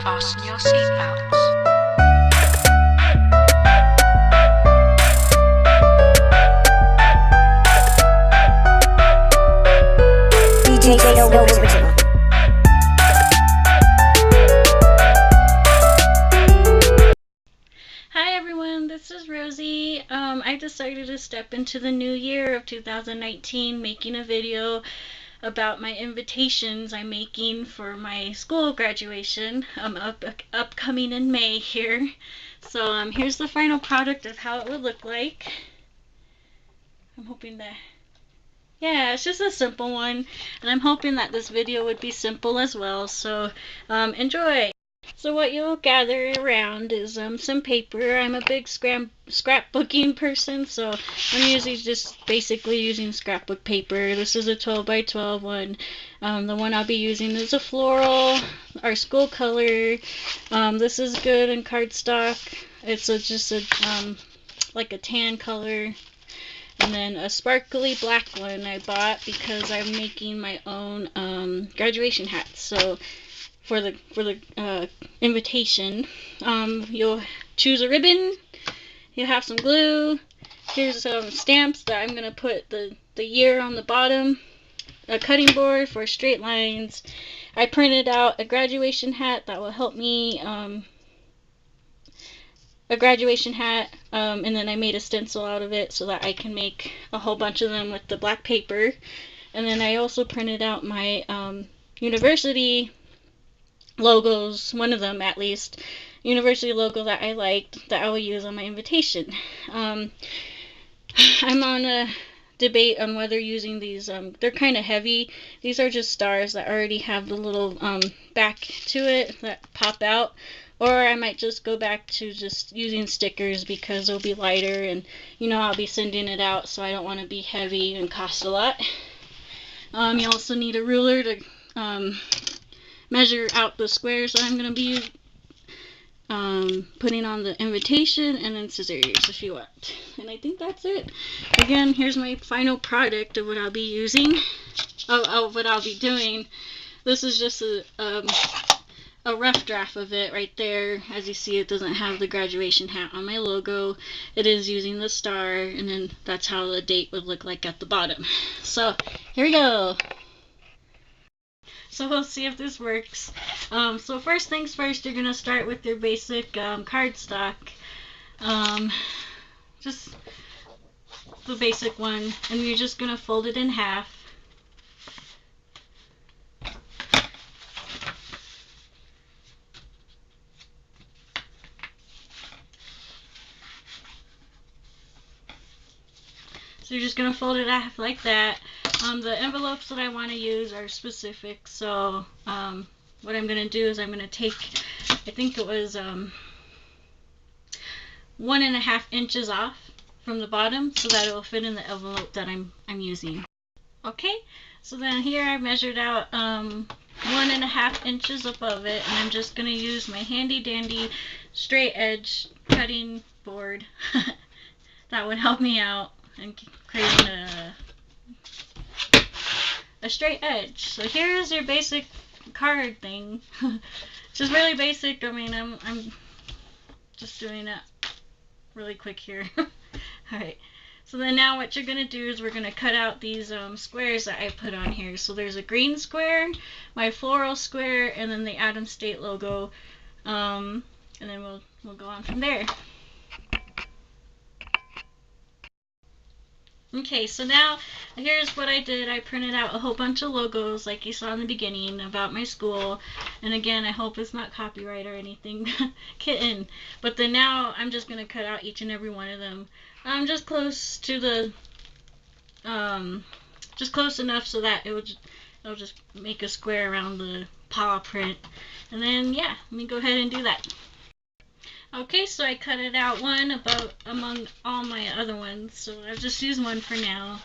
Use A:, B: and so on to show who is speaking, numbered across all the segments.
A: Fasten your seatbelts.
B: Hi everyone, this is Rosie. I decided to step into the new year of 2019 making a video about my invitations I'm making for my school graduation upcoming in May here. So here's the final product of how it would look like. I'm hoping that, yeah, it's just a simple one, and I'm hoping that this video would be simple as well, so enjoy! So what you'll gather around is some paper. I'm a big scrapbooking person, so I'm usually just basically using scrapbook paper. This is a 12 by 12 one. The one I'll be using is a floral, our school color. This is good in cardstock. It's just like a tan color. And then a sparkly black one I bought because I'm making my own graduation hats. So for the invitation, you'll choose a ribbon, you'll have some glue, here's some stamps that I'm going to put the year on the bottom, a cutting board for straight lines. I printed out a graduation hat that will help me, a graduation hat, and then I made a stencil out of it so that I can make a whole bunch of them with the black paper. And then I also printed out my university logos, one of them at least, university logo that I liked that I will use on my invitation. I'm on a debate on whether using these, they're kind of heavy. These are just stars that already have the little back to it that pop out, or I might just go back to just using stickers because they'll be lighter, and you know I'll be sending it out, so I don't want to be heavy and cost a lot. You also need a ruler to measure out the squares that I'm going to be putting on the invitation, and then scissors if you want. And I think that's it. Again, here's my final product of what I'll be using, of what I'll be doing. This is just a rough draft of it right there. As you see, it doesn't have the graduation hat on my logo. It is using the star, and then that's how the date would look like at the bottom. So here we go. So we'll see if this works. So first things first, you're going to start with your basic cardstock. Just the basic one. And you're just going to fold it in half. So you're just going to fold it half like that. The envelopes that I want to use are specific, so what I'm going to do is I'm going to take, I think it was 1.5 inches off from the bottom so that it will fit in the envelope that I'm using. Okay, so then here I measured out 1.5 inches above it, and I'm just going to use my handy dandy straight edge cutting board that would help me out in creating a straight edge. So here's your basic card thing. It's just really basic. I mean, I'm just doing it really quick here. Alright, so then now what you're going to do is we're going to cut out these squares that I put on here. So there's a green square, my floral square, and then the Adams State logo, and then we'll go on from there. Okay, so now here's what I did. I printed out a whole bunch of logos like you saw in the beginning about my school, and again, I hope it's not copyright or anything, kitten. But then now I'm just going to cut out each and every one of them. Just close to the, just close enough so that it'll just make a square around the paw print. And then, yeah, let me go ahead and do that. Okay, so I cut it out one about among all my other ones, so I've just used one for now.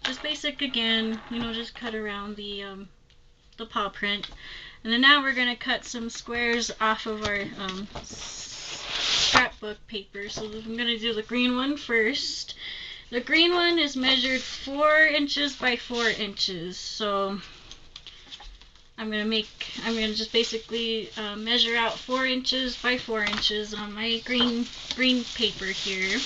B: Just basic again, you know, just cut around the paw print. And then now we're going to cut some squares off of our scrapbook paper. So I'm going to do the green one first. The green one is measured 4 inches by 4 inches, so I'm gonna just basically measure out 4 inches by 4 inches on my green paper here.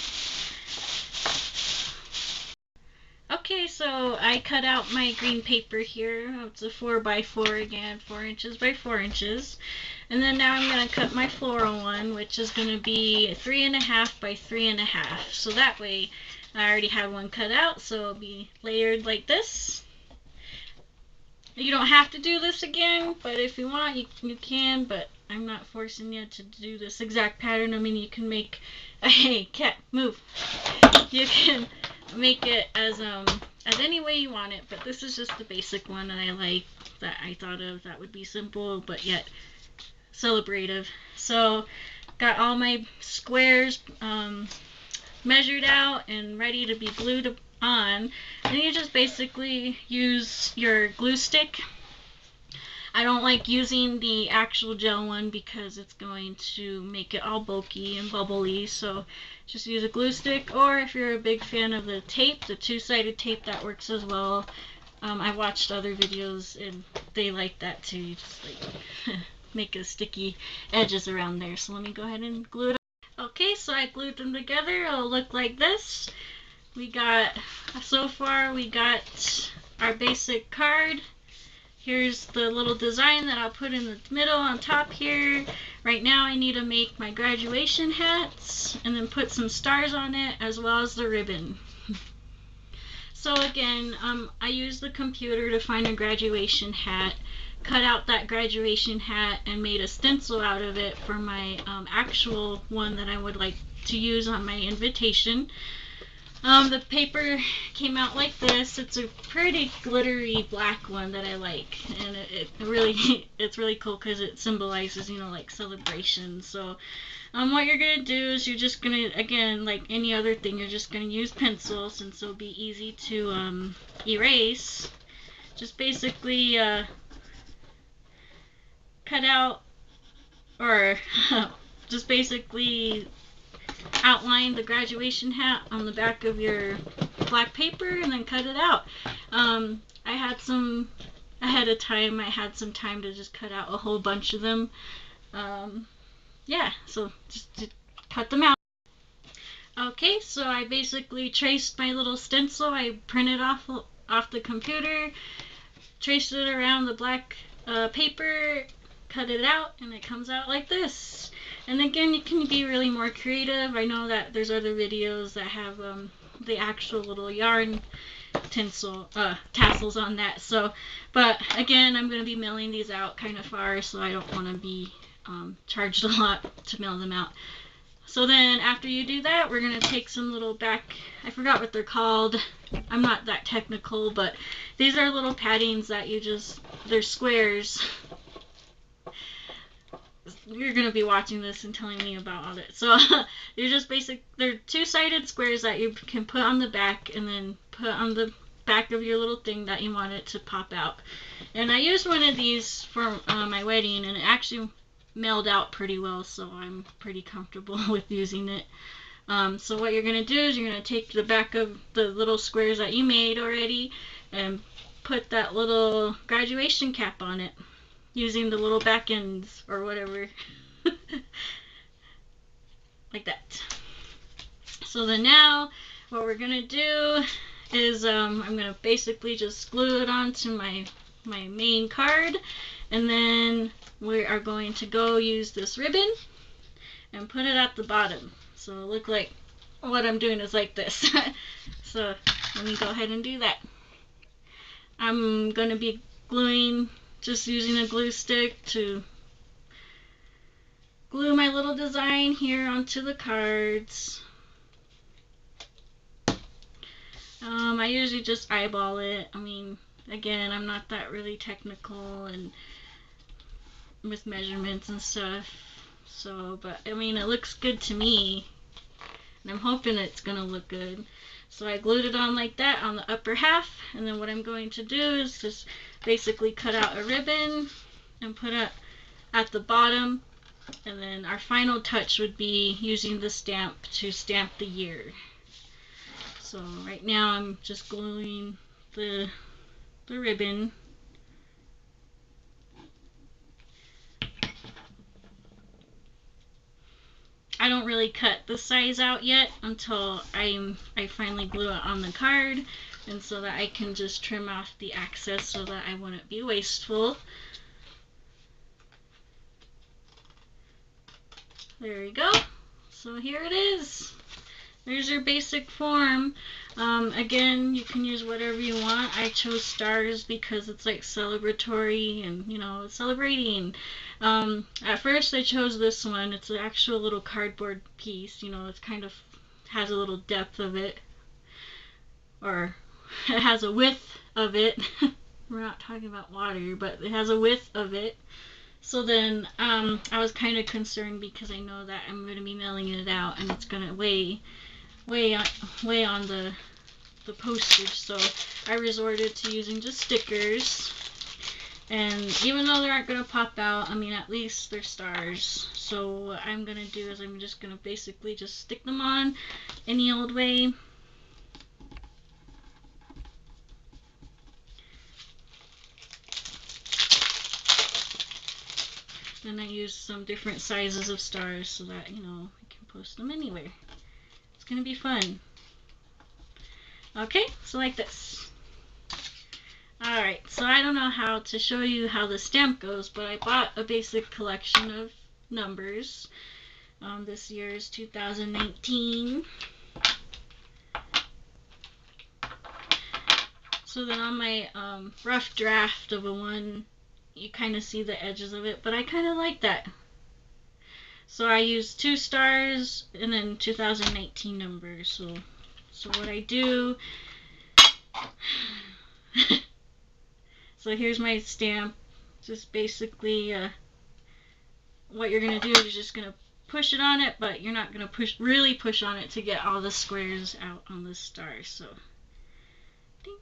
B: Okay, so I cut out my green paper here. It's a 4 by 4 again, 4 inches by 4 inches. And then now I'm going to cut my floral one, which is going to be 3.5 by 3.5. So that way I already have one cut out, so it'll be layered like this. You don't have to do this again, but if you want, you can, but I'm not forcing you to do this exact pattern. I mean, you can make, hey, cat, move. You can make it as any way you want it, but this is just the basic one that I like, that I thought of that would be simple, but yet celebrative. So, got all my squares measured out and ready to be glued on, and you just basically use your glue stick. I don't like using the actual gel one because it's going to make it all bulky and bubbly, so just use a glue stick, or if you're a big fan of the tape, the two-sided tape, that works as well. I watched other videos and they like that too. You just like make a sticky edges around there. So let me go ahead and glue it up. Okay, so I glued them together. It'll look like this. So far we got our basic card. Here's the little design that I'll put in the middle on top here. Right now I need to make my graduation hats and then put some stars on it as well as the ribbon. So again, I used the computer to find a graduation hat, cut out that graduation hat and made a stencil out of it for my actual one that I would like to use on my invitation. The paper came out like this. It's a pretty glittery black one that I like, and it's really cool because it symbolizes, you know, like celebration. So what you're gonna do is you're just gonna, again, like any other thing, you're just gonna use pencils, and so it'll be easy to erase. Just basically cut out, or just basically outline the graduation hat on the back of your black paper and then cut it out. I had some ahead of time. I had some time to just cut out a whole bunch of them. Yeah, so just to cut them out. Okay, so I basically traced my little stencil. I printed off the computer, traced it around the black paper, cut it out, and it comes out like this. And again, you can be really more creative. I know that there's other videos that have the actual little yarn tassels on that. So, but again, I'm going to be mailing these out kind of far, so I don't want to be charged a lot to mail them out. So then after you do that, we're going to take some little I forgot what they're called. I'm not that technical, but these are little paddings that they're squares. You're going to be watching this and telling me about all that. So they're two-sided squares that you can put on the back and then put on the back of your little thing that you want it to pop out. And I used one of these for my wedding, and it actually mailed out pretty well, so I'm pretty comfortable with using it. So what you're going to do is you're going to take the back of the little squares that you made already and put that little graduation cap on it using the little back ends or whatever. Like that. So then now what we're going to do is I'm going to basically just glue it onto my main card, and then we are going to go use this ribbon and put it at the bottom. So it'll look like what I'm doing is like this. So let me go ahead and do that. I'm going to be gluing, just using a glue stick to glue my little design here onto the cards. I usually just eyeball it. I mean, again, I'm not that really technical and with measurements and stuff. So, but I mean, it looks good to me, and I'm hoping it's gonna look good. So I glued it on like that on the upper half, and then what I'm going to do is just basically cut out a ribbon and put it at the bottom, and then our final touch would be using the stamp to stamp the year. So right now I'm just gluing the ribbon really cut the size out yet until I finally glue it on the card, and so that I can just trim off the excess so that I wouldn't be wasteful. There we go. So here it is. There's your basic form. Again, you can use whatever you want. I chose stars because it's like celebratory and, you know, it's celebrating. At first I chose this one. It's an actual little cardboard piece. You know, it's kind of has a little depth of it. Or it has a width of it. We're not talking about water, but it has a width of it. So then I was kind of concerned because I know that I'm going to be mailing it out and it's going to weigh on the postage, so I resorted to using just stickers. And even though they aren't going to pop out, I mean, at least they're stars. So what I'm going to do is I'm just going to basically just stick them on any old way. And I use some different sizes of stars so that, you know, I can post them anywhere. It's going to be fun. Okay, so like this. Alright, so I don't know how to show you how the stamp goes, but I bought a basic collection of numbers. This year is 2019. So then on my rough draft of a one, you kind of see the edges of it, but I kind of like that. So I used 2 stars and then 2019 numbers. So what I do, so here's my stamp. Just basically what you're going to do is just going to push it on it, but you're not going to really push on it to get all the squares out on the star. So think.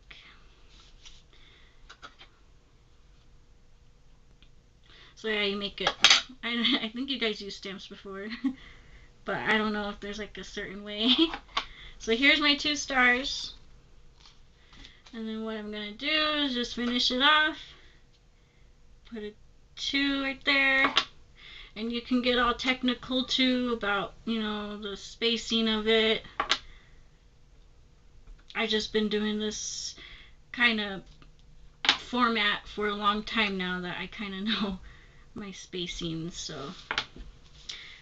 B: So yeah, you make it. I think you guys used stamps before, but I don't know if there's like a certain way. So here's my 2 stars. And then what I'm going to do is just finish it off. Put a 2 right there. And you can get all technical too about, you know, the spacing of it. I've just been doing this kind of format for a long time now that I kind of know my spacings. So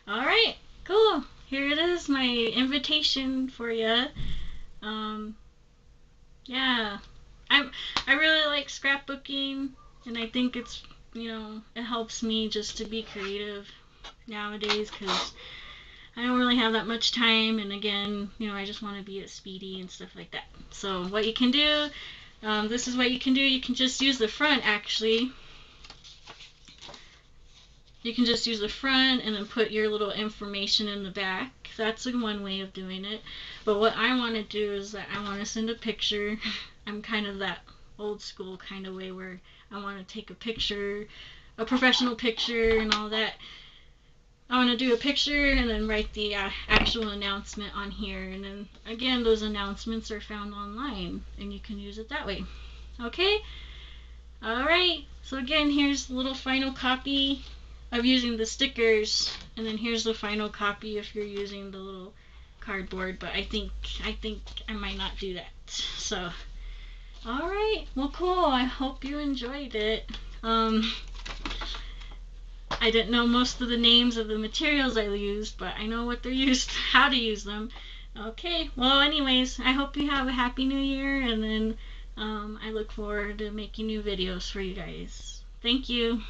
B: alright, cool. Here it is, my invitation for you. Yeah, I really like scrapbooking, and I think it's, you know, it helps me just to be creative nowadays because I don't really have that much time, and again, you know, I just want to be at speedy and stuff like that. So what you can do, this is what you can do. You can just use the front, actually. You can just use the front and then put your little information in the back. That's one way of doing it. But what I want to do is that I want to send a picture. I'm kind of that old school kind of way where I want to take a picture, a professional picture and all that. I want to do a picture and then write the actual announcement on here. And then again, those announcements are found online and you can use it that way. Okay? Alright, so again, here's the little final copy of using the stickers, and then here's the final copy if you're using the little cardboard, but I think I might not do that. So alright, well cool, I hope you enjoyed it. I didn't know most of the names of the materials I used, but I know what they're used, how to use them. Okay, well anyways, I hope you have a happy new year, and then I look forward to making new videos for you guys. Thank you.